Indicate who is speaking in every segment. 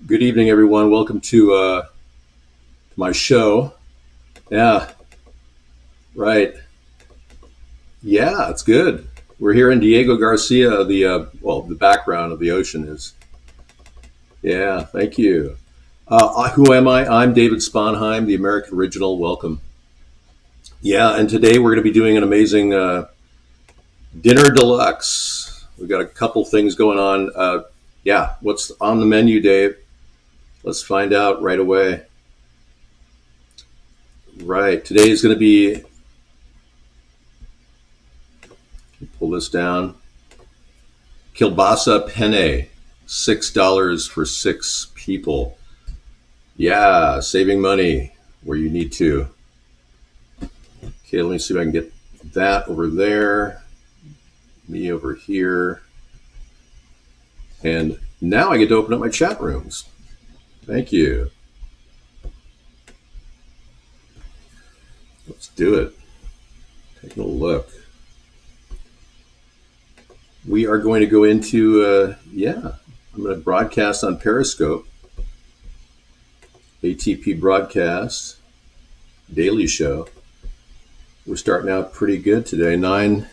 Speaker 1: Good evening, everyone. Welcome to my show. Yeah, right. Yeah, it's good. We're here in Diego Garcia. The background of the ocean is. Yeah, thank you. Who am I? I'm David Sponheim, the American original. Welcome. Yeah, and today we're going to be doing an amazing dinner deluxe. We've got a couple things going on. Yeah, what's on the menu, Dave? Let's find out right away. Right, today is going to be. Pull this down. Kielbasa penne, $6 for 6 people. Yeah, saving money where you need to. Okay, let me see if I can get that over there. Me over here. And now I get to open up my chat rooms. Thank you. Let's do it. Taking a look. We are going to go into, I'm going to broadcast on Periscope. ATP broadcast, daily show. We're starting out pretty good today, 9/10.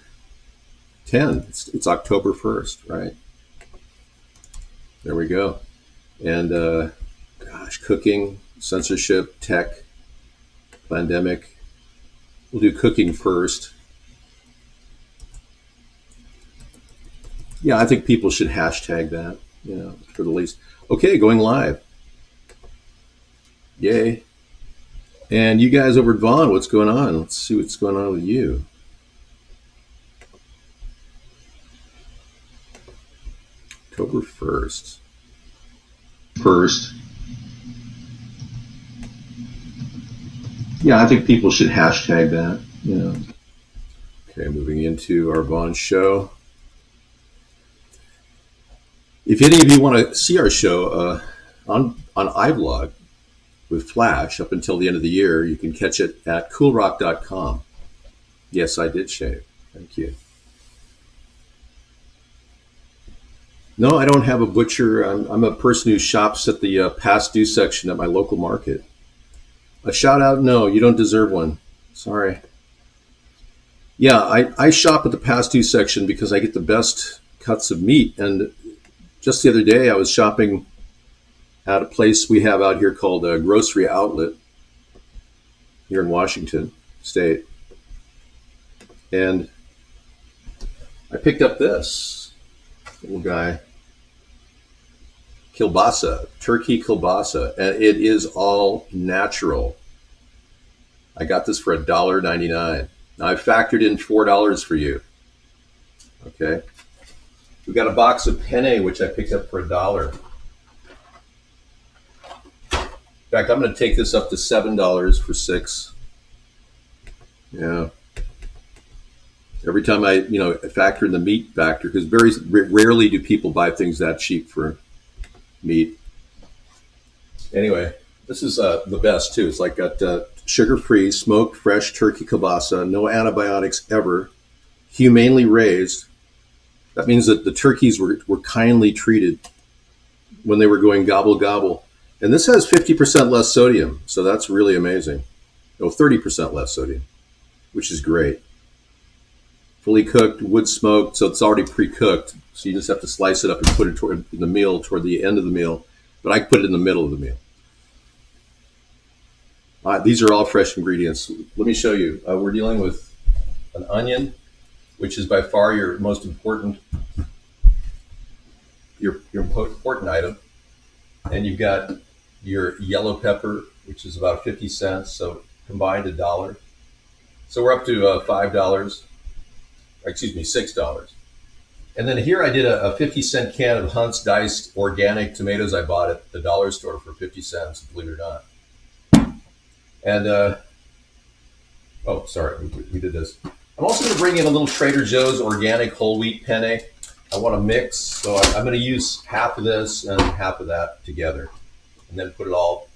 Speaker 1: It's October 1st, right? There we go. And cooking, censorship, tech, pandemic. We'll do cooking first. Yeah, I think people should hashtag that, for the least. Okay, going live. Yay. And you guys over at Vaughn, what's going on? Let's see what's going on with you. October 1st. Yeah, I think people should hashtag that, Okay, moving into our Vaughn show. If any of you want to see our show on iVlog with Flash up until the end of the year, you can catch it at coolrock.com. Yes, I did shave. Thank you. No, I don't have a butcher. I'm a person who shops at the past due section at my local market. A shout out? No, you don't deserve one. Sorry. Yeah, I shop at the past due section because I get the best cuts of meat. And just the other day, I was shopping at a place we have out here called a Grocery Outlet here in Washington State. And I picked up this little guy, kielbasa, turkey kielbasa, and it is all natural. I got this for $1.99. Now I factored in $4 for you. Okay. We got a box of penne, which I picked up for $1. In fact, I'm going to take this up to $7 for 6. Yeah. Every time I factor in the meat factor, because very rarely do people buy things that cheap for meat. Anyway, this is the best too. It's like got sugar-free, smoked, fresh turkey kielbasa, no antibiotics ever, humanely raised. That means that the turkeys were kindly treated when they were going gobble gobble. And this has 50% less sodium, so that's really amazing. 30% less sodium, which is great. Fully cooked, wood smoked, so it's already pre-cooked. So you just have to slice it up and put it toward the meal, toward the end of the meal. But I put it in the middle of the meal. These are all fresh ingredients. Let me show you. We're dealing with an onion, which is by far your most important, your important item. And you've got your yellow pepper, which is about 50 cents, so combined $1. So we're up to $5, excuse me, $6. And then here I did a 50-cent can of Hunt's diced organic tomatoes I bought at the dollar store for 50 cents, believe it or not. And, we did this. I'm also going to bring in a little Trader Joe's organic whole wheat penne. I want to mix, so I'm going to use half of this and half of that together, and then put it all,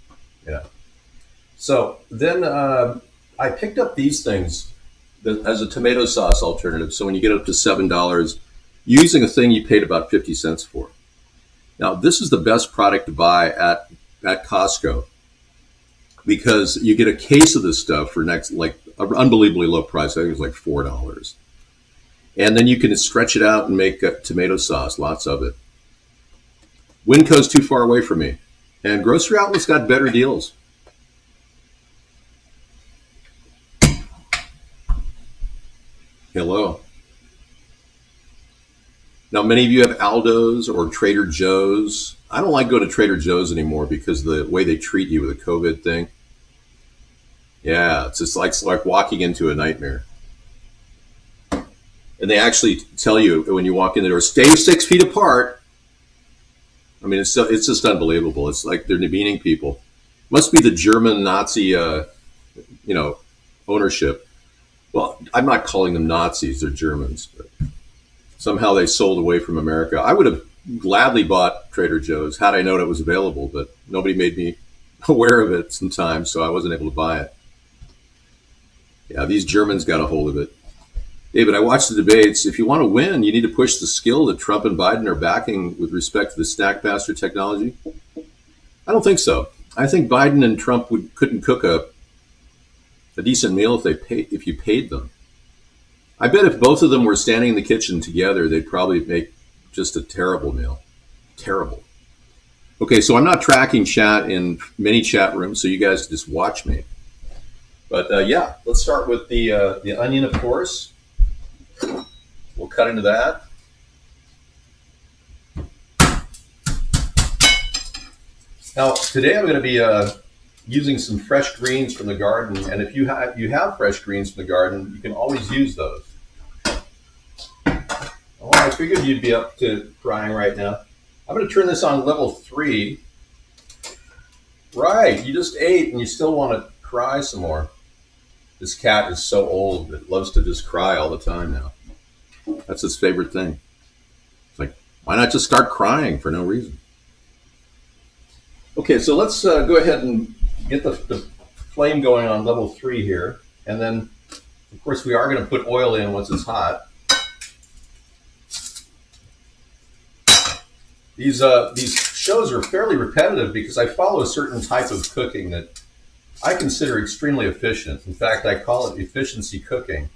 Speaker 1: So then I picked up these things as a tomato sauce alternative. So when you get up to $7, using a thing you paid about 50 cents for. Now, this is the best product to buy at Costco because you get a case of this stuff for next, like, an unbelievably low price. I think it's like $4. And then you can stretch it out and make tomato sauce, lots of it. Winco's too far away from me. And grocery outlets got better deals. Hello. Now, many of you have Aldo's or Trader Joe's. I don't like going to Trader Joe's anymore because of the way they treat you with the COVID thing. Yeah, it's just like walking into a nightmare. And they actually tell you when you walk in the door, stay 6 feet apart. I mean, it's just unbelievable. It's like they're demeaning people. Must be the German Nazi, ownership. Well, I'm not calling them Nazis. They're Germans. But somehow they sold away from America. I would have gladly bought Trader Joe's had I known it was available, but nobody made me aware of it sometimes, so I wasn't able to buy it. Yeah, these Germans got a hold of it. David, I watched the debates. If you want to win, you need to push the skill that Trump and Biden are backing with respect to the Snackmaster technology. I don't think so. I think Biden and Trump couldn't cook a decent meal if you paid them. I bet if both of them were standing in the kitchen together, they'd probably make just a terrible meal. Terrible. Okay, so I'm not tracking chat in many chat rooms, so you guys just watch me. But yeah, let's start with the onion, of course. We'll cut into that. Now, today I'm going to be using some fresh greens from the garden, and if you have fresh greens from the garden, you can always use those. Oh, I figured you'd be up to crying right now. I'm going to turn this on level 3. Right, you just ate and you still want to cry some more. This cat is so old, it loves to just cry all the time now. That's its favorite thing. It's like, why not just start crying for no reason? Okay, so let's go ahead and get the flame going on level 3 here. And then, of course, we are going to put oil in once it's hot. These shows are fairly repetitive because I follow a certain type of cooking that I consider extremely efficient. In fact, I call it efficiency cooking.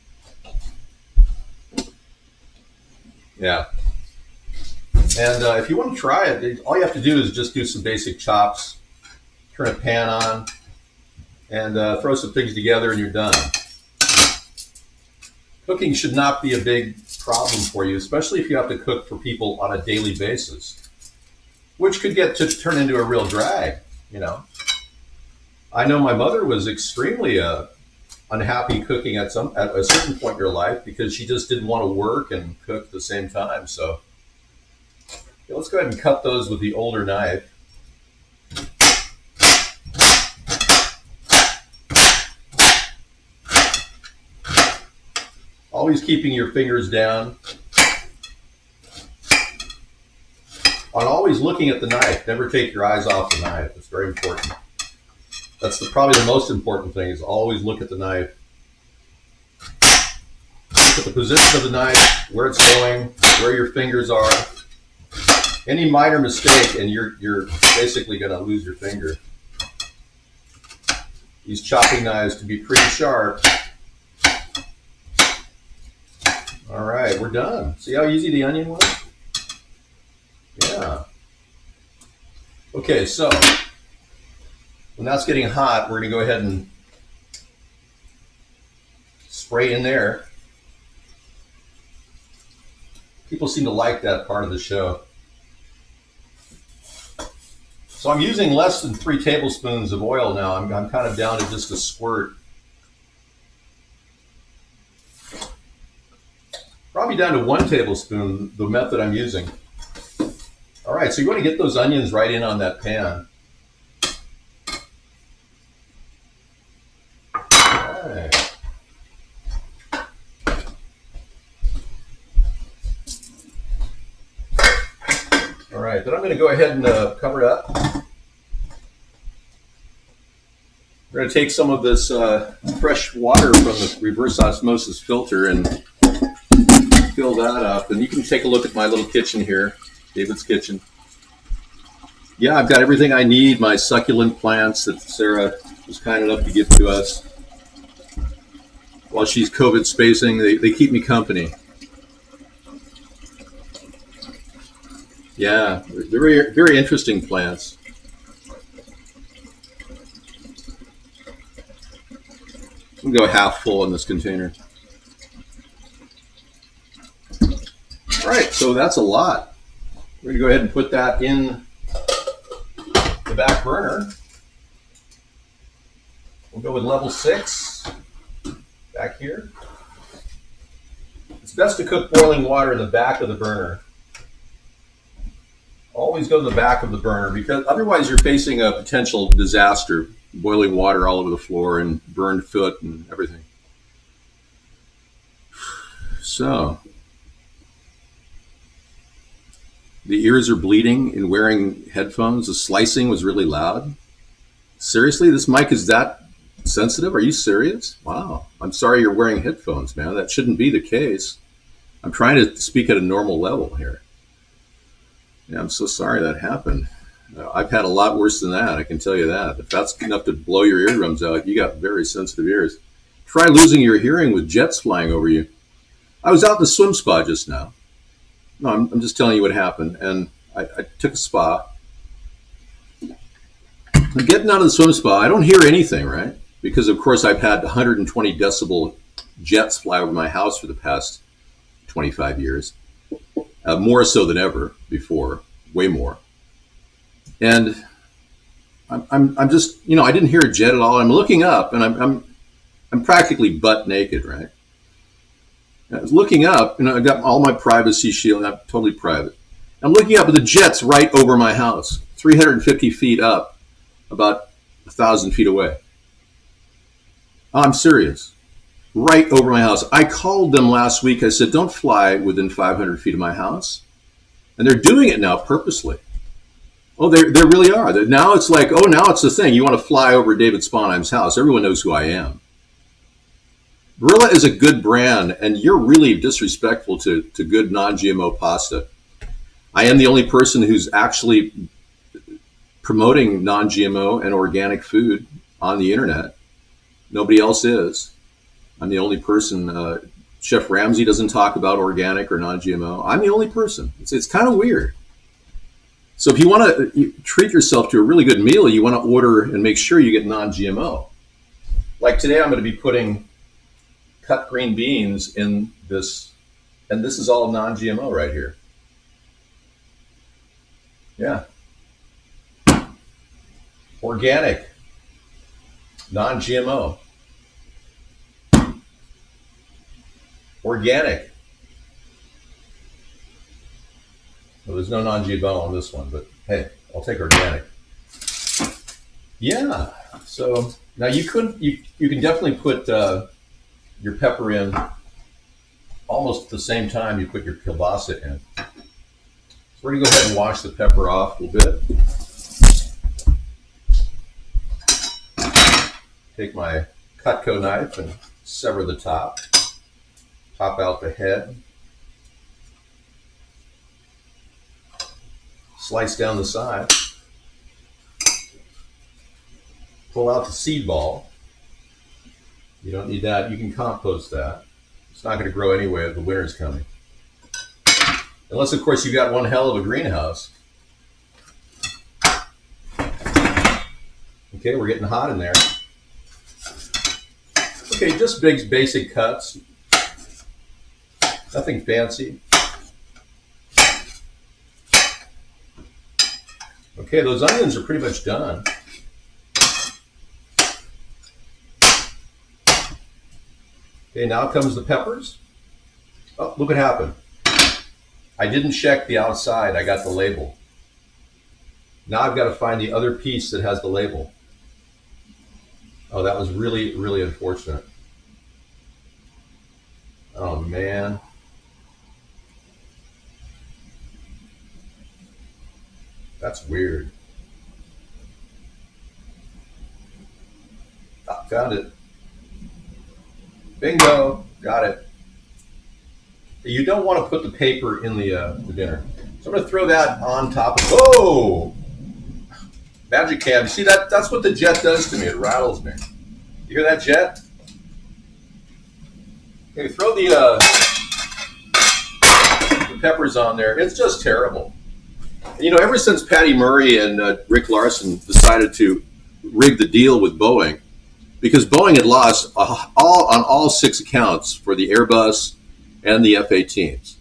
Speaker 1: Yeah. And if you want to try it, all you have to do is just do some basic chops, turn a pan on, and throw some things together and you're done. Cooking should not be a big problem for you, especially if you have to cook for people on a daily basis, which could get to turn into a real drag, you know. I know my mother was extremely unhappy cooking at a certain point in her life because she just didn't want to work and cook at the same time. So yeah, let's go ahead and cut those with the older knife. Always keeping your fingers down. And always looking at the knife. Never take your eyes off the knife. It's very important. That's probably the most important thing, is always look at the knife. Look at the position of the knife, where it's going, where your fingers are. Any minor mistake and you're basically going to lose your finger. These chopping knives can be pretty sharp. All right, we're done. See how easy the onion was? Yeah. Okay, so when that's getting hot, we're going to go ahead and spray in there. People seem to like that part of the show. So I'm using less than 3 tablespoons of oil now. I'm kind of down to just a squirt. Probably down to 1 tablespoon, the method I'm using. All right, so you want to get those onions right in on that pan. All right. All right, then I'm going to go ahead and cover it up. We're going to take some of this fresh water from the reverse osmosis filter and fill that up. And you can take a look at my little kitchen here, David's kitchen. Yeah, I've got everything I need. My succulent plants that Sarah was kind enough to give to us while she's COVID spacing. They keep me company. Yeah, they're very, very interesting plants. I'm gonna go half full in this container. All right, so that's a lot. We're gonna go ahead and put that in the back burner. We'll go with level 6 back here. It's best to cook boiling water in the back of the burner. Always go to the back of the burner because otherwise you're facing a potential disaster. Boiling water all over the floor and burned foot and everything. So, the ears are bleeding in wearing headphones. The slicing was really loud. Seriously, this mic is that sensitive? Are you serious? Wow. I'm sorry you're wearing headphones, man. That shouldn't be the case. I'm trying to speak at a normal level here. Yeah, I'm so sorry that happened. I've had a lot worse than that, I can tell you that. If that's enough to blow your eardrums out, you got very sensitive ears. Try losing your hearing with jets flying over you. I was out in the swim spa just now. No, I'm just telling you what happened. And I took a spa. I'm getting out of the swim spa. I don't hear anything, right? Because, of course, I've had 120 decibel jets fly over my house for the past 25 years. More so than ever before, way more. And I'm just, I didn't hear a jet at all. I'm looking up, and I'm practically butt naked, right? I was looking up, and I got all my privacy shield. I'm totally private. I'm looking up at the jet's right over my house, 350 feet up, about 1,000 feet away. I'm serious. Right over my house. I called them last week. I said, don't fly within 500 feet of my house. And they're doing it now purposely. Oh, they really are. Now it's like, now it's the thing. You want to fly over David Sponheim's house. Everyone knows who I am. Barilla is a good brand, and you're really disrespectful to good non-GMO pasta. I am the only person who's actually promoting non-GMO and organic food on the internet. Nobody else is. I'm the only person. Chef Ramsay doesn't talk about organic or non-GMO. I'm the only person. It's kind of weird. So if you want to treat yourself to a really good meal, you want to order and make sure you get non-GMO. Like today, I'm going to be putting cut green beans in this, and this is all non-GMO right here. Yeah. Organic, non-GMO. Organic. Well, there's no non-GMO on this one, but hey, I'll take organic. Yeah. So now you can definitely put your pepper in almost at the same time you put your kielbasa in. So we're gonna go ahead and wash the pepper off a little bit. Take my Cutco knife and sever the top. Pop out the head. Slice down the side. Pull out the seed ball. You don't need that. You can compost that. It's not going to grow anyway if the winter's coming. Unless, of course, you've got one hell of a greenhouse. Okay, we're getting hot in there. Okay, just big basic cuts. Nothing fancy. Okay, those onions are pretty much done. Okay, now comes the peppers. Oh, look what happened. I didn't check the outside. I got the label. Now I've got to find the other piece that has the label. Oh, that was really, really unfortunate. Oh, man. That's weird. Oh, found it. Bingo. Got it. You don't want to put the paper in the dinner. So I'm going to throw that on top of... Whoa! Magic cam. You see that? That's what the jet does to me. It rattles me. You hear that jet? Okay, throw the peppers on there. It's just terrible. You know, ever since Patty Murray and Rick Larson decided to rig the deal with Boeing, because Boeing had lost on all 6 accounts for the Airbus and the F-18s.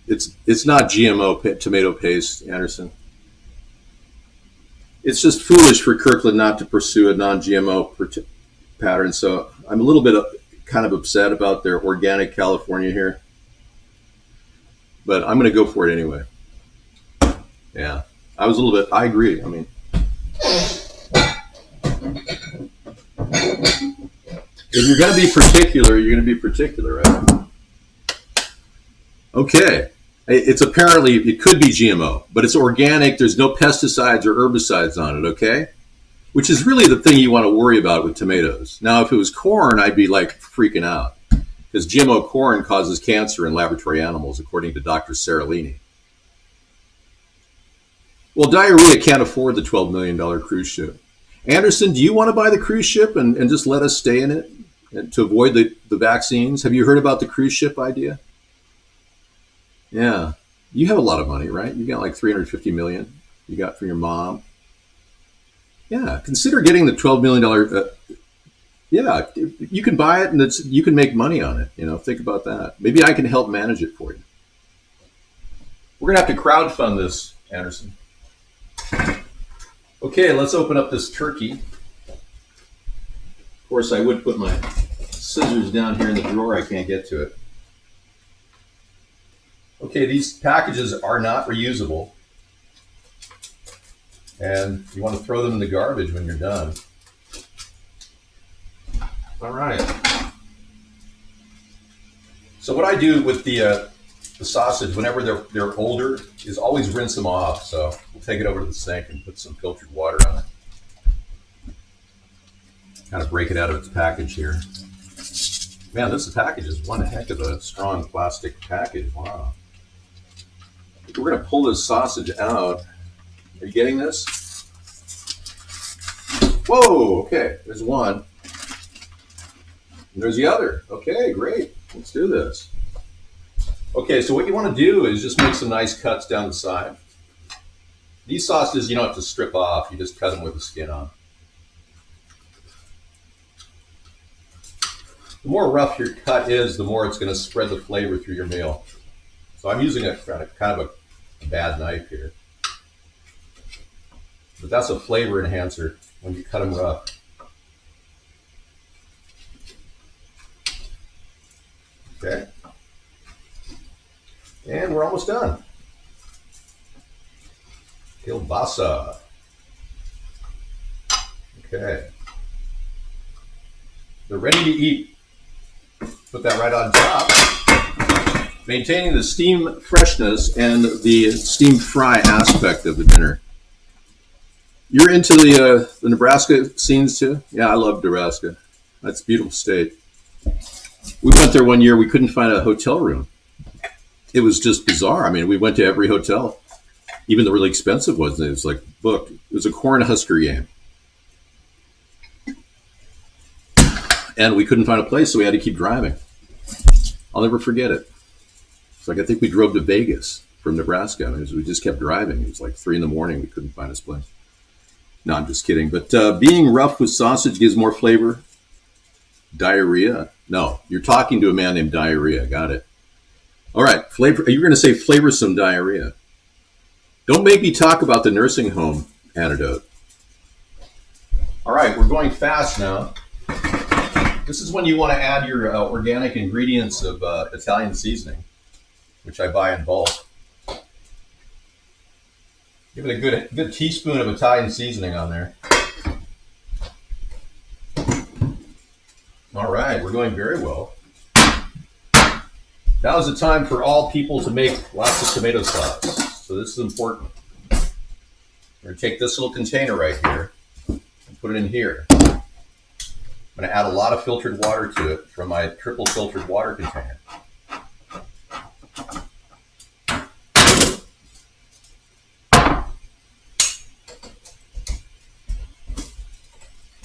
Speaker 1: It's not GMO tomato paste, Anderson. It's just foolish for Kirkland not to pursue a non-GMO pattern. So I'm a little bit kind of upset about their organic California here, but I'm going to go for it anyway. Yeah, I was a little bit. I agree. I mean, if you're going to be particular, you're going to be particular, right? Okay. It's apparently, it could be GMO, but it's organic. There's no pesticides or herbicides on it, okay? Which is really the thing you want to worry about with tomatoes. Now, if it was corn, I'd be like freaking out, because GMO corn causes cancer in laboratory animals, according to Dr. Seralini. Well, diarrhea can't afford the $12 million cruise ship. Anderson, do you want to buy the cruise ship and just let us stay in it and to avoid the vaccines? Have you heard about the cruise ship idea? Yeah. You have a lot of money, right? You got like $350 million you got from your mom. Yeah. Consider getting the $12 million. Yeah. You can buy it and you can make money on it. You know, think about that. Maybe I can help manage it for you. We're going to have to crowdfund this, Anderson. Okay, let's open up this turkey. Of course, I would put my scissors down here in the drawer. I can't get to it. Okay, these packages are not reusable, and you want to throw them in the garbage when you're done. All right. So what I do with the sausage, whenever they're older, is always rinse them off. So we'll take it over to the sink and put some filtered water on it. Kind of break it out of its package here. Man, this package is one heck of a strong plastic package. Wow. We're going to pull this sausage out. Are you getting this? Whoa, okay, there's one. And there's the other. Okay, great. Let's do this. Okay, so what you want to do is just make some nice cuts down the side. These sausages you don't have to strip off. You just cut them with the skin on. The more rough your cut is, the more it's going to spread the flavor through your meal. So I'm using a kind of a bad knife here. But that's a flavor enhancer when you cut them rough. Okay. And we're almost done. Kielbasa. Okay. They're ready to eat. Put that right on top. Maintaining the steam freshness and the steam fry aspect of the dinner. You're into the Nebraska scenes too? Yeah, I love Nebraska. That's a beautiful state. We went there one year. We couldn't find a hotel room. It was just bizarre. I mean, we went to every hotel, even the really expensive ones. It was like booked. It was a Cornhusker game. And we couldn't find a place, so we had to keep driving. I'll never forget it. It's like I think we drove to Vegas from Nebraska. I mean, we just kept driving. It was like 3 a.m. We couldn't find this place. No, I'm just kidding. But being rough with sausage gives more flavor. Diarrhea? No, you're talking to a man named Diarrhea. Got it. All right, flavor. You're going to say flavorsome diarrhea. Don't make me talk about the nursing home antidote. All right, we're going fast now. This is when you want to add your organic ingredients of Italian seasoning, which I buy in bulk. Give it a good teaspoon of Italian seasoning on there. All right, we're going very well. Now is the time for all people to make lots of tomato sauce. So this is important. We're going to take this little container right here and put it in here. I'm going to add a lot of filtered water to it from my triple filtered water container.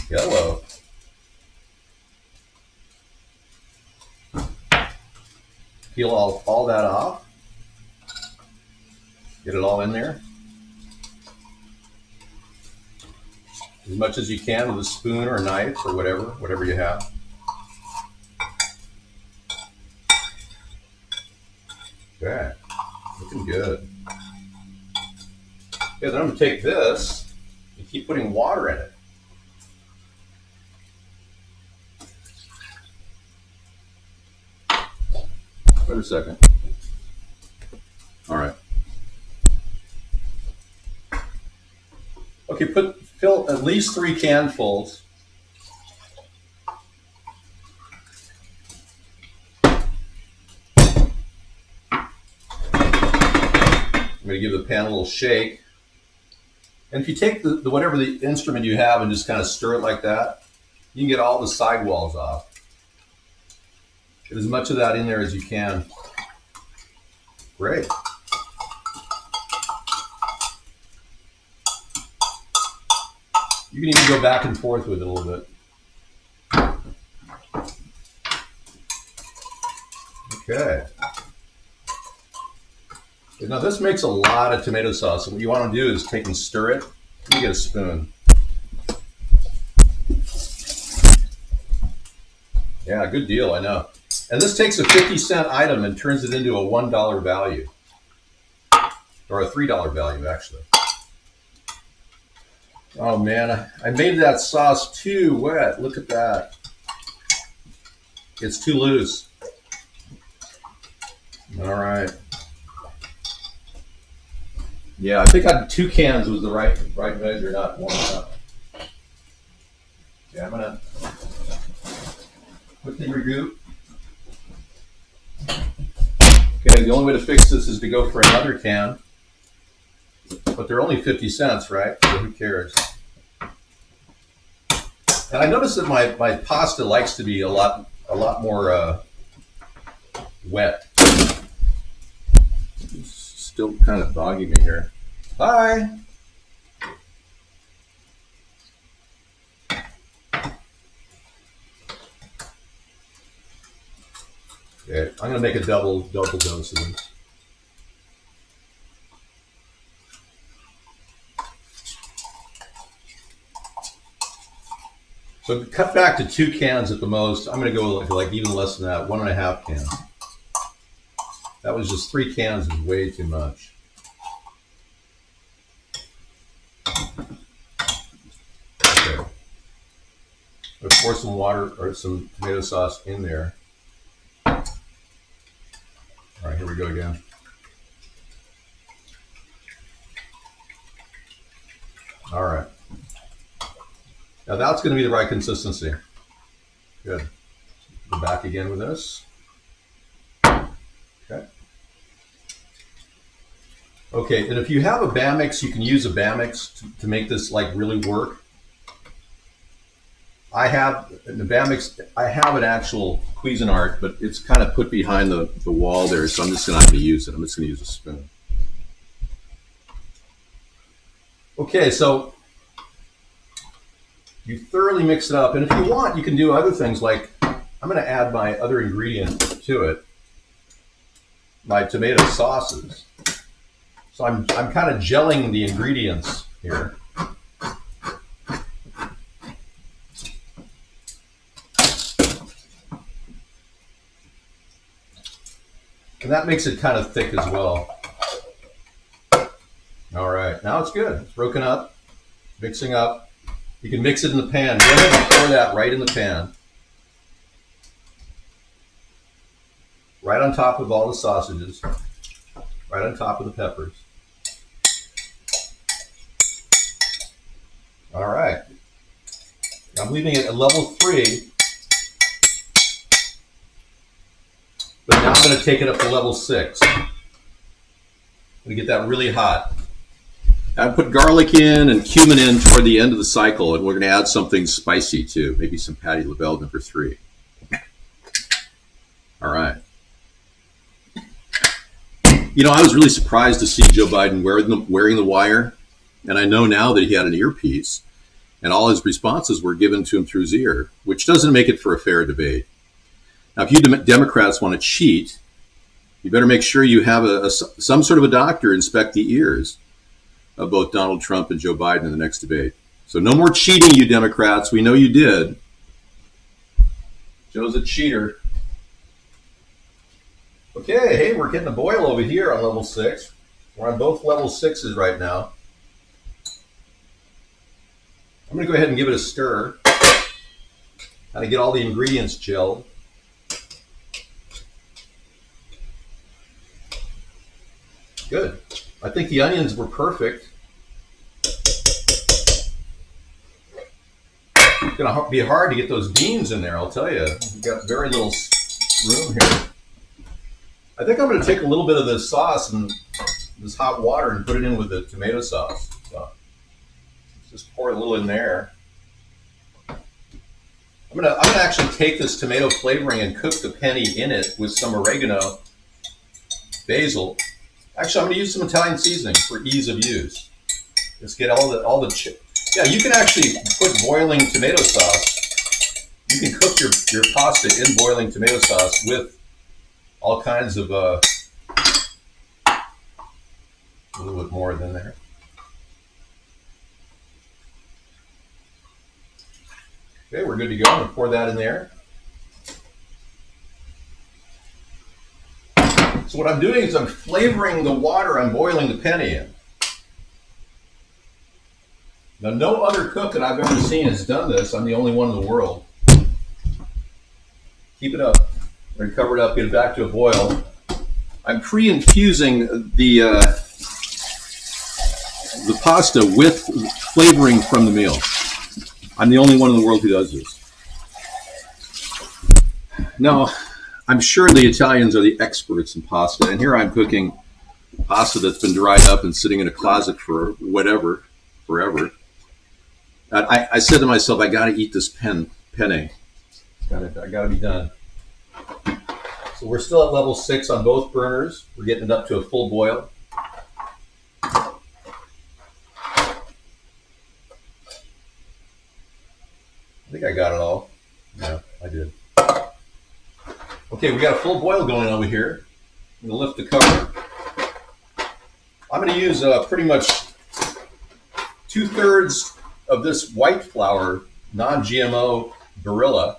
Speaker 1: Yellow. Peel all that off. Get it all in there. As much as you can with a spoon or a knife or whatever you have. Okay, looking good. Yeah, then I'm gonna take this and keep putting water in it. Wait a second. All right. Okay, fill at least 3 canfuls. I'm going to give the pan a little shake. And if you take the whatever the instrument you have and just kind of stir it like that, you can get all the sidewalls off. Get as much of that in there as you can. Great. You can even go back and forth with it a little bit. Okay. Now this makes a lot of tomato sauce. What you want to do is take and stir it. You get a spoon. Yeah, good deal, I know. And this takes a 50-cent item and turns it into a $1 value. Or a $3 value, actually. Oh man, I made that sauce too wet. Look at that. It's too loose. All right. Yeah, I think 2 cans was the right measure, not 1 cup. Yeah, I'm gonna quickly regroup. Okay, the only way to fix this is to go for another can. But they're only 50 cents, right? So who cares? And I noticed that my pasta likes to be a lot more wet. It's still kind of bogging me here. Bye. Okay, I'm gonna make a double dose of them. So cut back to 2 cans at the most. I'm going to go like even less than that, 1.5 cans. That was just 3 cans is way too much. Okay. I'll pour some water or some tomato sauce in there. All right, here we go again. All right. Now that's going to be the right consistency. Good. Go back again with this. Okay. Okay, and if you have a Bamix, you can use a Bamix to make this like really work. I have the Bamix. I have an actual Cuisinart, but it's kind of put behind the wall there, so I'm just going to have to use it. I'm just going to use a spoon. Okay, so you thoroughly mix it up, and if you want, you can do other things like I'm going to add my other ingredient to it, my tomato sauces. So I'm kind of gelling the ingredients here. And that makes it kind of thick as well. All right, now it's good. It's broken up, mixing up. You can mix it in the pan. Go ahead and pour that right in the pan. Right on top of all the sausages. Right on top of the peppers. All right. I'm leaving it at level 3. But now I'm going to take it up to level 6. I'm going to get that really hot. I put garlic in and cumin in toward the end of the cycle, and we're going to add something spicy too, maybe some Patty LaBelle number 3. All right. You know, I was really surprised to see Joe Biden wearing the wire, and I know now that he had an earpiece. And all his responses were given to him through his ear, which doesn't make it for a fair debate. Now, if you Democrats want to cheat, you better make sure you have some sort of a doctor inspect the ears of both Donald Trump and Joe Biden in the next debate. So no more cheating, you Democrats. We know you did. Joe's a cheater. Okay, hey, we're getting a boil over here on level 6. We're on both level 6s right now. I'm going to go ahead and give it a stir. Kind of get all the ingredients gelled. Good. I think the onions were perfect. It's going to be hard to get those beans in there, I'll tell you. We've got very little room here. I think I'm going to take a little bit of this sauce and this hot water and put it in with the tomato sauce. So just pour a little in there. I'm gonna actually take this tomato flavoring and cook the penne in it with some oregano, basil. Actually, I'm gonna use some Italian seasoning for ease of use. Just get all the yeah, you can actually put boiling tomato sauce. You can cook your pasta in boiling tomato sauce with all kinds of a little bit more than there. Okay, we're good to go. I'm going to pour that in there. So what I'm doing is I'm flavoring the water I'm boiling the penne in. Now, no other cook that I've ever seen has done this. I'm the only one in the world. Keep it up. We're going to cover it up, get it back to a boil. I'm pre-infusing the pasta with flavoring from the meal. I'm the only one in the world who does this. Now, I'm sure the Italians are the experts in pasta, and here I'm cooking pasta that's been dried up and sitting in a closet for forever. I said to myself, I got to eat this penne. I got to be done. So we're still at level 6 on both burners. We're getting it up to a full boil. I think I got it all. Yeah, I did. Okay, we got a full boil going over here. I'm going to lift the cover. I'm going to use pretty much 2/3 of this white flour, non-GMO Barilla.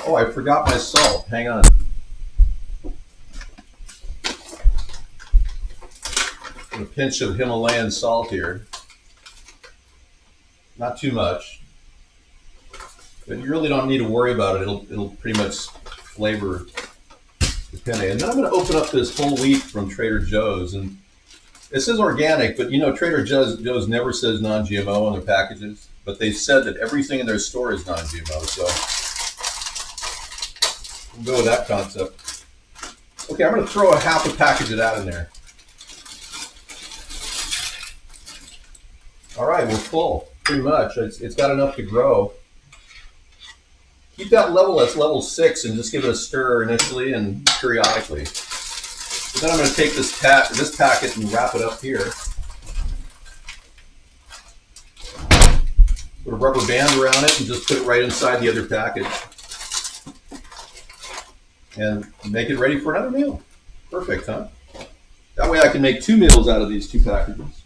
Speaker 1: Oh, I forgot my salt. Hang on. A pinch of Himalayan salt here. Not too much. But you really don't need to worry about it. It'll pretty much flavor the penne. And then I'm going to open up this whole wheat from Trader Joe's. And it says organic, but you know Trader Joe's never says non-GMO on their packages. But they've said that everything in their store is non-GMO. So we'll go with that concept. Okay, I'm going to throw a half a package of that in there. All right, we're full, pretty much. It's got enough to grow. Keep that level, that's level 6, and just give it a stir initially and periodically. But then I'm going to take this packet and wrap it up here. Put a rubber band around it and just put it right inside the other package. And make it ready for another meal. Perfect, huh? That way I can make 2 meals out of these 2 packages.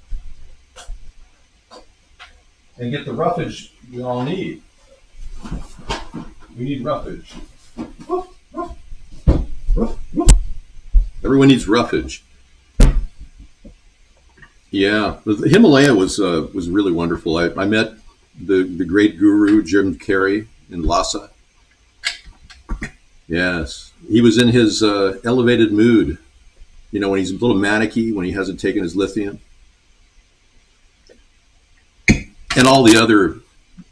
Speaker 1: And get the roughage we all need. We need roughage. Everyone needs roughage. Yeah, the Himalaya was really wonderful. I met the great guru Jim Carrey in Lhasa. Yes, he was in his elevated mood. You know, when he's a little manicky, when he hasn't taken his lithium. And all the other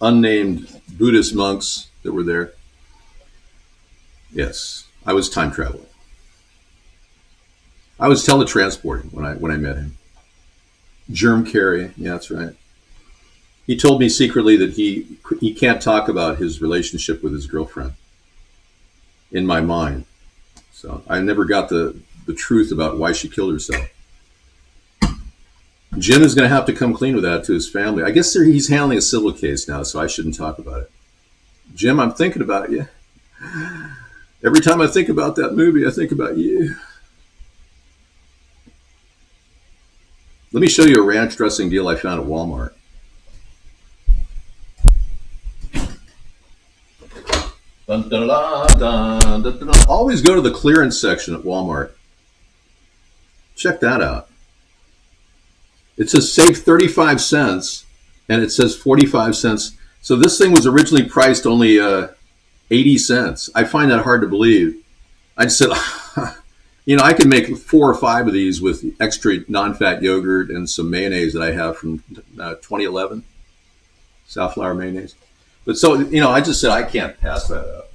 Speaker 1: unnamed Buddhist monks that were there. Yes, I was time traveling. I was teletransporting when I met him. Jim Carrey, yeah, that's right. He told me secretly that he can't talk about his relationship with his girlfriend in my mind. So I never got the the truth about why she killed herself. Jim is going to have to come clean with that to his family. I guess he's handling a civil case now, so I shouldn't talk about it. Jim, I'm thinking about you. Every time I think about that movie, I think about you. Let me show you a ranch dressing deal I found at Walmart. Dun, dun, dun, dun, dun, dun. Always go to the clearance section at Walmart. Check that out. It says save 35 cents, and it says 45 cents. So this thing was originally priced only 80 cents. I find that hard to believe. I just said, I can make 4 or 5 of these with extra non-fat yogurt and some mayonnaise that I have from 2011, safflower mayonnaise. But so, I just said, I can't pass that up.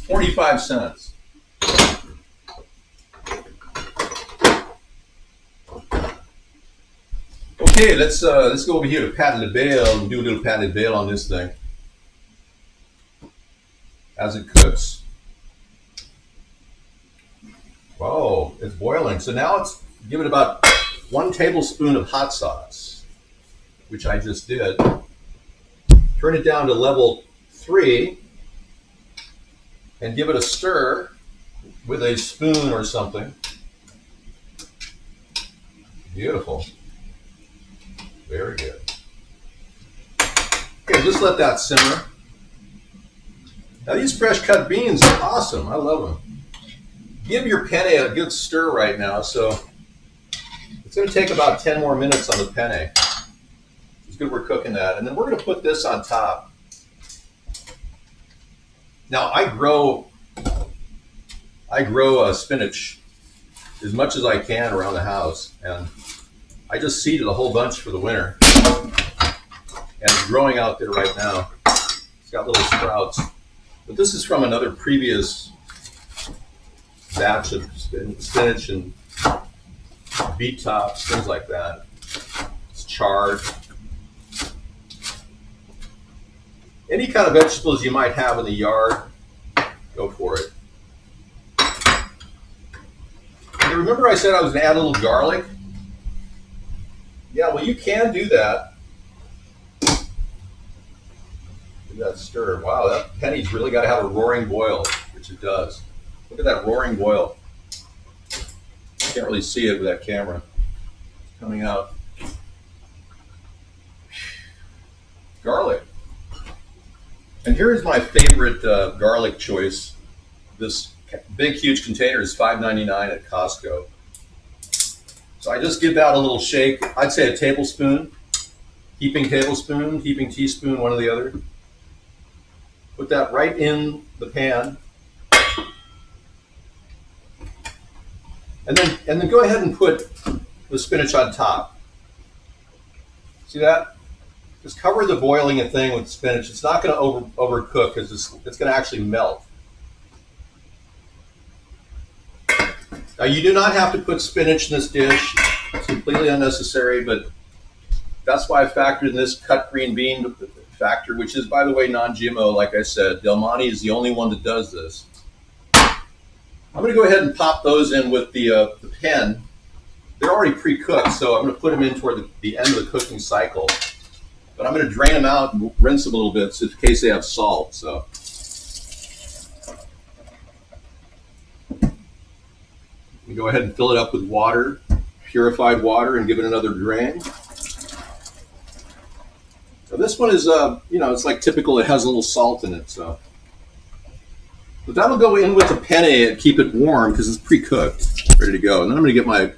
Speaker 1: 45 cents. Okay, let's go over here to Pat LaBelle and do a little Pat LaBelle on this thing as it cooks. Whoa, it's boiling. So now let's give it about 1 tablespoon of hot sauce, which I just did. Turn it down to level 3 and give it a stir with a spoon or something. Beautiful. Very good. Okay, just let that simmer. Now these fresh cut beans are awesome. I love them. Give your penne a good stir right now. So it's going to take about 10 more minutes on the penne. It's good we're cooking that. And then we're going to put this on top. Now I grow spinach as much as I can around the house, and I just seeded a whole bunch for the winter, and it's growing out there right now. It's got little sprouts, but this is from another previous batch of spinach and beet tops, things like that. It's chard. Any kind of vegetables you might have in the yard, go for it. And remember I said I was going to add a little garlic? Yeah, well, you can do that. Give that stir. Wow, that penny's really got to have a roaring boil, which it does. Look at that roaring boil. Can't really see it with that camera. It's coming out. Garlic. And here's my favorite garlic choice. This big, huge container is $5.99 at Costco. So I just give that a little shake. I'd say a tablespoon, heaping teaspoon, one or the other. Put that right in the pan. And then go ahead and put the spinach on top. See that? Just cover the boiling thing with spinach. It's not going to overcook because it's going to actually melt. Now you do not have to put spinach in this dish. It's completely unnecessary, but that's why I factored in this cut green bean factor, which is, by the way, non-GMO. Like I said, Del Monte is the only one that does this. I'm going to go ahead and pop those in with the pen. They're already pre-cooked, so I'm going to put them in toward the end of the cooking cycle. But I'm going to drain them out and rinse them a little bit, so in case they have salt. So. You go ahead and fill it up with water, purified water, and give it another drain. So this one is, it's like typical. It has a little salt in it, so. But that'll go in with the penne and keep it warm because it's pre-cooked, ready to go. And then I'm going to get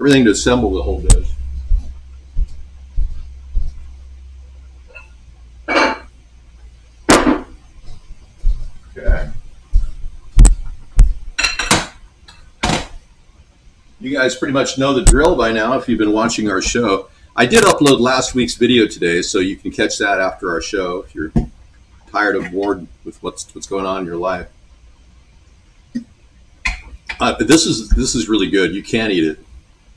Speaker 1: everything to assemble the whole dish. Okay. You guys pretty much know the drill by now if you've been watching our show. I did upload last week's video today, so you can catch that after our show if you're tired or bored with what's going on in your life. This is really good. You can eat it.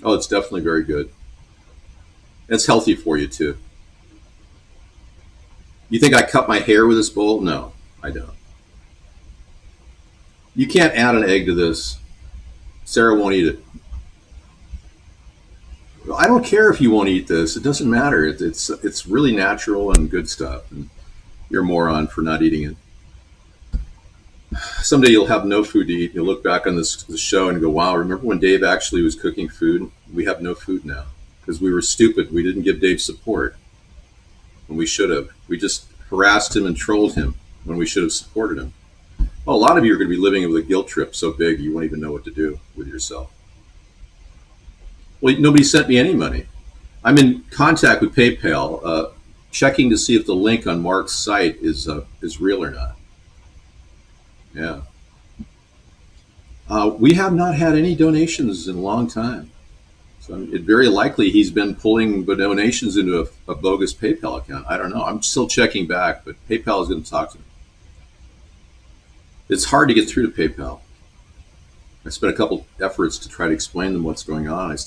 Speaker 1: Oh, it's definitely very good. It's healthy for you too. You think I cut my hair with this bowl? No, I don't. You can't add an egg to this. Sarah won't eat it. I don't care if you won't eat this. It doesn't matter. It's really natural and good stuff. And you're a moron for not eating it. Someday you'll have no food to eat. You'll look back on this show and go, wow, remember when Dave actually was cooking food? We have no food now because we were stupid. We didn't give Dave support when we should have. We just harassed him and trolled him when we should have supported him. Well, a lot of you are going to be living with a guilt trip so big you won't even know what to do with yourself. Well, nobody sent me any money. I'm in contact with PayPal, checking to see if the link on Mark's site is real or not. Yeah. We have not had any donations in a long time. So it's very likely he's been pulling the donations into a bogus PayPal account. I don't know. I'm still checking back, but PayPal is going to talk to me. It's hard to get through to PayPal. I spent a couple efforts to try to explain them what's going on.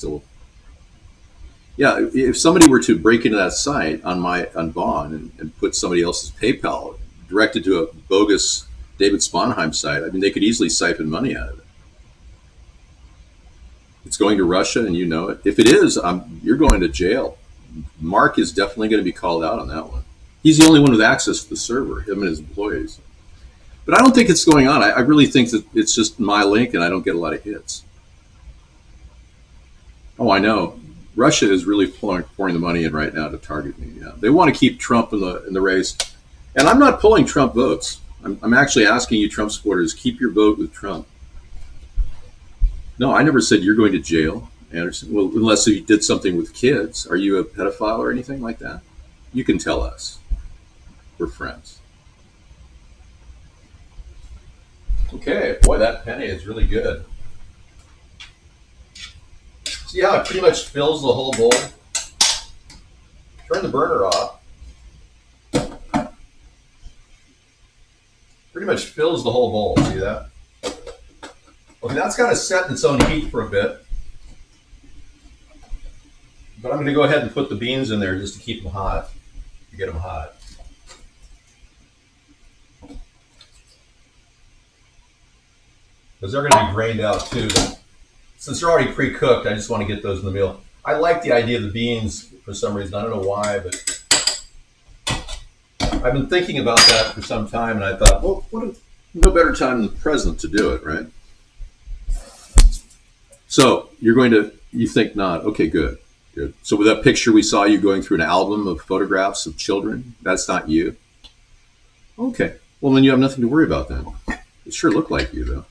Speaker 1: Yeah, if somebody were to break into that site on Vaughn and put somebody else's PayPal directed to a bogus David Sponheim site, I mean, they could easily siphon money out of it. It's going to Russia, and you know it. If it is, you're going to jail. Mark is definitely going to be called out on that one. He's the only one with access to the server, him and his employees. But I don't think it's going on. I really think that it's just my link, and I don't get a lot of hits. Oh, I know. Russia is really pouring the money in right now to target me. Yeah. They want to keep Trump in the race. And I'm not pulling Trump votes. I'm actually asking you, Trump supporters, keep your vote with Trump. No, I never said you're going to jail, Anderson. Well, unless you did something with kids. Are you a pedophile or anything like that? You can tell us. We're friends. Okay, boy, that penne is really good. See how it pretty much fills the whole bowl? Turn the burner off. Pretty much fills the whole bowl, see that? Okay, that's got to set in its own heat for a bit. But I'm going to go ahead and put the beans in there just to keep them hot, to get them hot. Because they're going to be grained out too. Since they're already pre-cooked, I just want to get those in the meal. I like the idea of the beans for some reason. I don't know why, but I've been thinking about that for some time, and I thought, well, no better time than the present to do it, right? So you think not. Okay, good. So with that picture we saw you going through an album of photographs of children, that's not you? Okay. Well, then you have nothing to worry about then. It sure looked like you, though.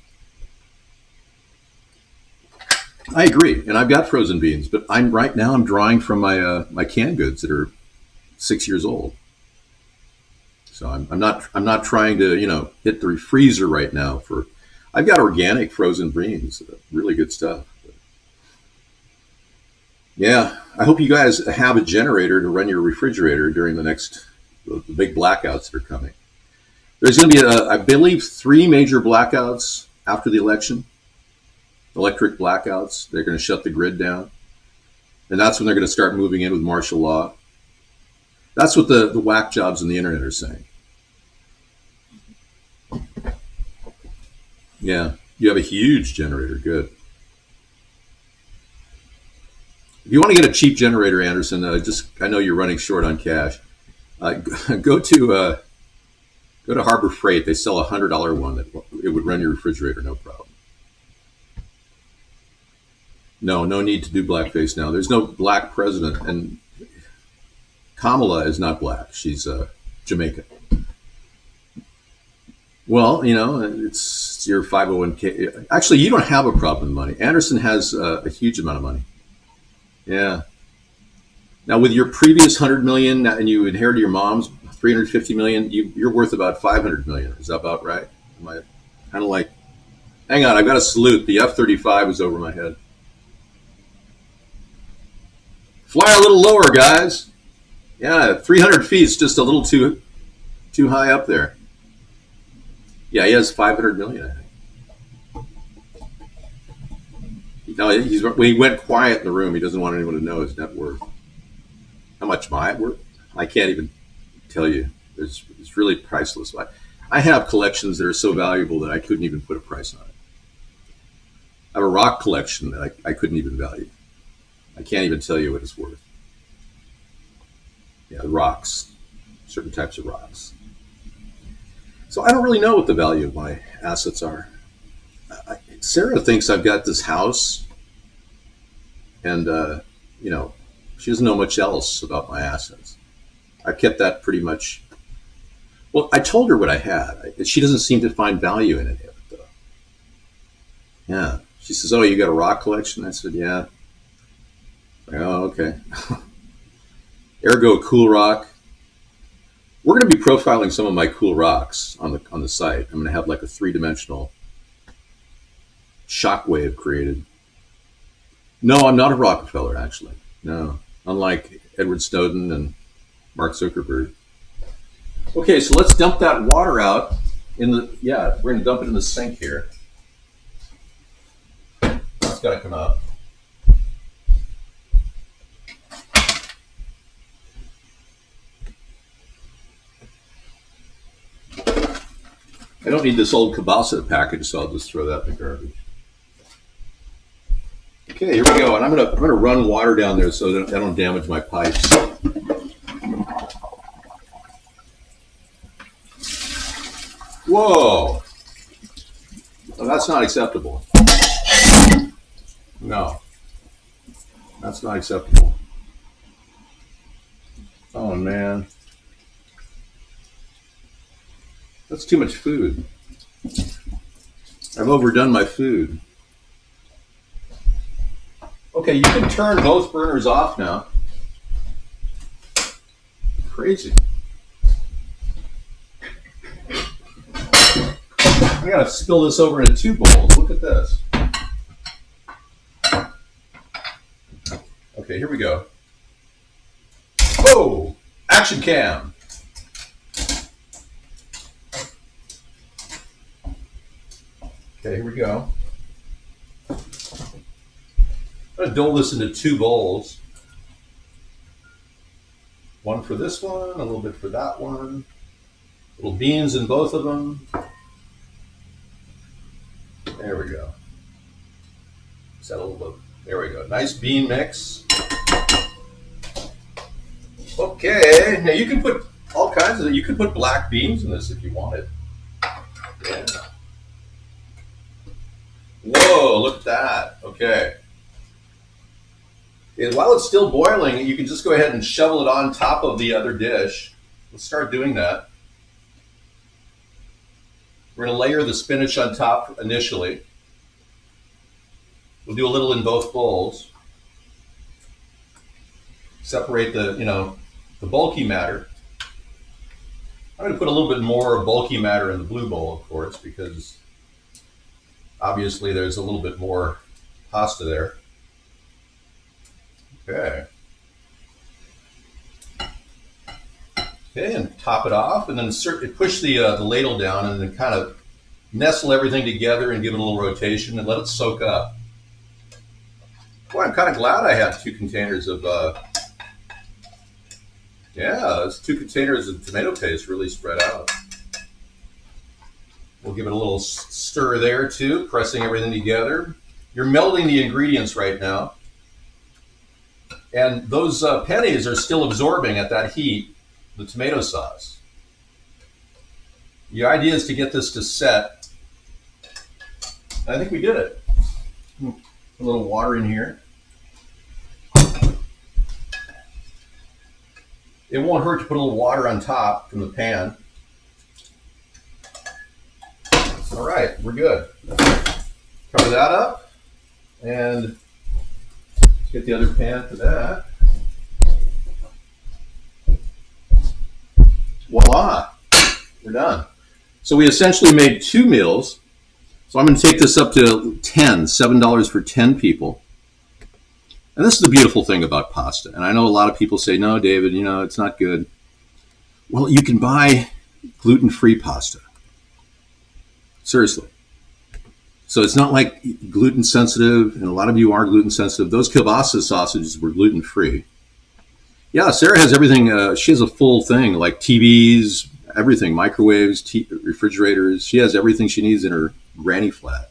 Speaker 1: I agree, and I've got frozen beans, but right now I'm drawing from my canned goods that are 6 years old. So I'm not trying to hit the freezer right now. I've got organic frozen beans, really good stuff. Yeah, I hope you guys have a generator to run your refrigerator during the big blackouts that are coming. There's going to be I believe 3 major blackouts after the election. Electric blackouts. They're going to shut the grid down. And that's when they're going to start moving in with martial law. That's what the whack jobs on the internet are saying. Yeah, you have a huge generator. Good. If you want to get a cheap generator, Anderson, I know you're running short on cash. Go to Harbor Freight. They sell a $100 one that it would run your refrigerator, no problem. No need to do blackface now. There's no black president, and Kamala is not black. She's Jamaican. Well, it's your 501k. Actually, you don't have a problem with money. Anderson has a huge amount of money. Yeah. Now, with your previous $100 million, and you inherited your mom's $350 million, you're worth about $500 million. Is that about right? Am I kind of like? Hang on, I've got to salute. The F-35 is over my head. Fly a little lower, guys. Yeah, 300 feet is just a little too high up there. Yeah, he has 500 million, I think. No, he went quiet in the room. He doesn't want anyone to know his net worth. How much my worth? I can't even tell you. It's really priceless. I have collections that are so valuable that I couldn't even put a price on it. I have a rock collection that I couldn't even value. I can't even tell you what it's worth. Yeah, rocks, certain types of rocks. So I don't really know what the value of my assets are. Sarah thinks I've got this house, and you know, she doesn't know much else about my assets. I've kept that pretty much. Well, I told her what I had. She doesn't seem to find value in any of it, though. Yeah, she says, "Oh, you got a rock collection?" I said, "Yeah." Like, oh, okay. Ergo, cool rock. We're going to be profiling some of my cool rocks on the site. I'm going to have like a 3-dimensional shockwave created. No, I'm not a Rockefeller, actually. No, unlike Edward Snowden and Mark Zuckerberg. Okay, so let's dump that water out in the. Yeah, we're going to dump it in the sink here. It's got to come out. I don't need this old kielbasa package, so I'll just throw that in the garbage. Okay, here we go, and I'm gonna run water down there so that I don't damage my pipes. Whoa! Well, that's not acceptable. No, that's not acceptable. Oh man, that's too much food. I've overdone my food. Okay, you can turn both burners off now. Crazy. I gotta spill this over into 2 bowls. Look at this. Okay, here we go. Whoa! Action cam. Okay, here we go. I'm gonna dole this into 2 bowls. One for this one, a little bit for that one. Little beans in both of them. There we go. Is that a little bit? There we go. Nice bean mix. Okay, now you can put all kinds of. You can put black beans in this if you wanted. Yeah. Whoa! Look at that. Okay. And while it's still boiling, you can just go ahead and shovel it on top of the other dish. Let's start doing that. We're going to layer the spinach on top initially. We'll do a little in both bowls. Separate the, the bulky matter. I'm going to put a little bit more bulky matter in the blue bowl, of course, because obviously there's a little bit more pasta there. Okay. Okay, and top it off, and then push the ladle down, and then kind of nestle everything together and give it a little rotation and let it soak up. Boy, I'm kind of glad I have 2 containers of. Yeah, it's 2 containers of tomato paste really spread out. We'll give it a little stir there too, pressing everything together. You're melding the ingredients right now, and those pennies are still absorbing at that heat the tomato sauce. The idea is to get this to set. I think we did it. A little water in here. It won't hurt to put a little water on top from the pan. All right, we're good. Cover that up, and let's get the other pan for that. Voila, we're done. So we essentially made 2 meals. So I'm going to take this up to $7 for 10 people. And this is the beautiful thing about pasta. And I know a lot of people say, no, David, it's not good. Well, you can buy gluten-free pasta. Seriously. So it's not like gluten sensitive, and a lot of you are gluten sensitive. Those kielbasa sausages were gluten-free. Yeah, Sarah has everything. She has a full thing, like TVs, everything, microwaves, refrigerators. She has everything she needs in her granny flat.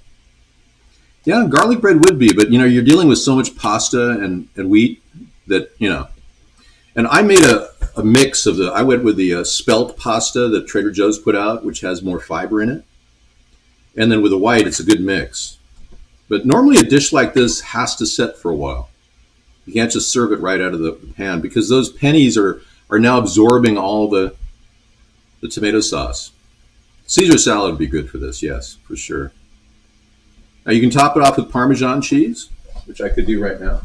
Speaker 1: Yeah, garlic bread would be, but you're dealing with so much pasta and wheat that. And I made a mix of I went with the spelt pasta that Trader Joe's put out, which has more fiber in it. And then with the white, it's a good mix. But normally a dish like this has to set for a while. You can't just serve it right out of the pan because those pennies are now absorbing all the tomato sauce. Caesar salad would be good for this, yes, for sure. Now you can top it off with Parmesan cheese, which I could do right now.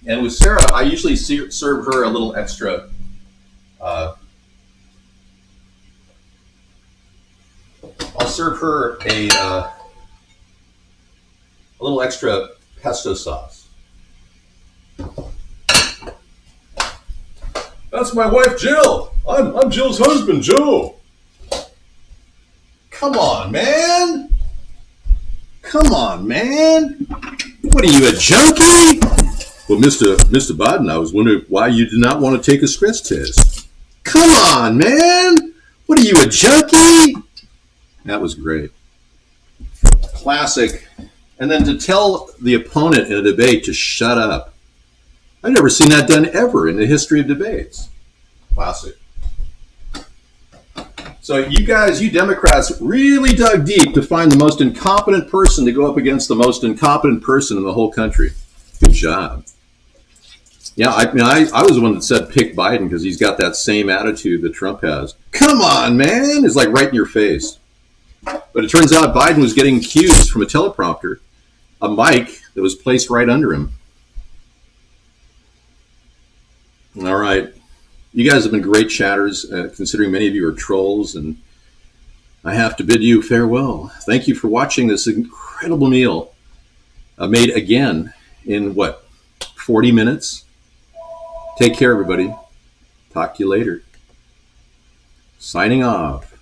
Speaker 1: And with Sarah, I usually serve her a little extra. I'll serve her a little extra pesto sauce. That's my wife, Jill. I'm Jill's husband, Joe. Come on, man. Come on, man. What are you, a junkie? Well, Mr. Biden, I was wondering why you did not want to take a stress test. Come on, man. What are you, a junkie? That was great. Classic. And then to tell the opponent in a debate to shut up. I've never seen that done ever in the history of debates. Classic. So you guys, you Democrats, really dug deep to find the most incompetent person to go up against the most incompetent person in the whole country. Good job. Yeah, I was the one that said pick Biden because he's got that same attitude that Trump has. Come on, man. It's like right in your face. But it turns out Biden was getting cues from a teleprompter, a mic that was placed right under him. All right. You guys have been great chatters, considering many of you are trolls, and I have to bid you farewell. Thank you for watching this incredible meal made again in, 40 minutes? Take care, everybody. Talk to you later. Signing off.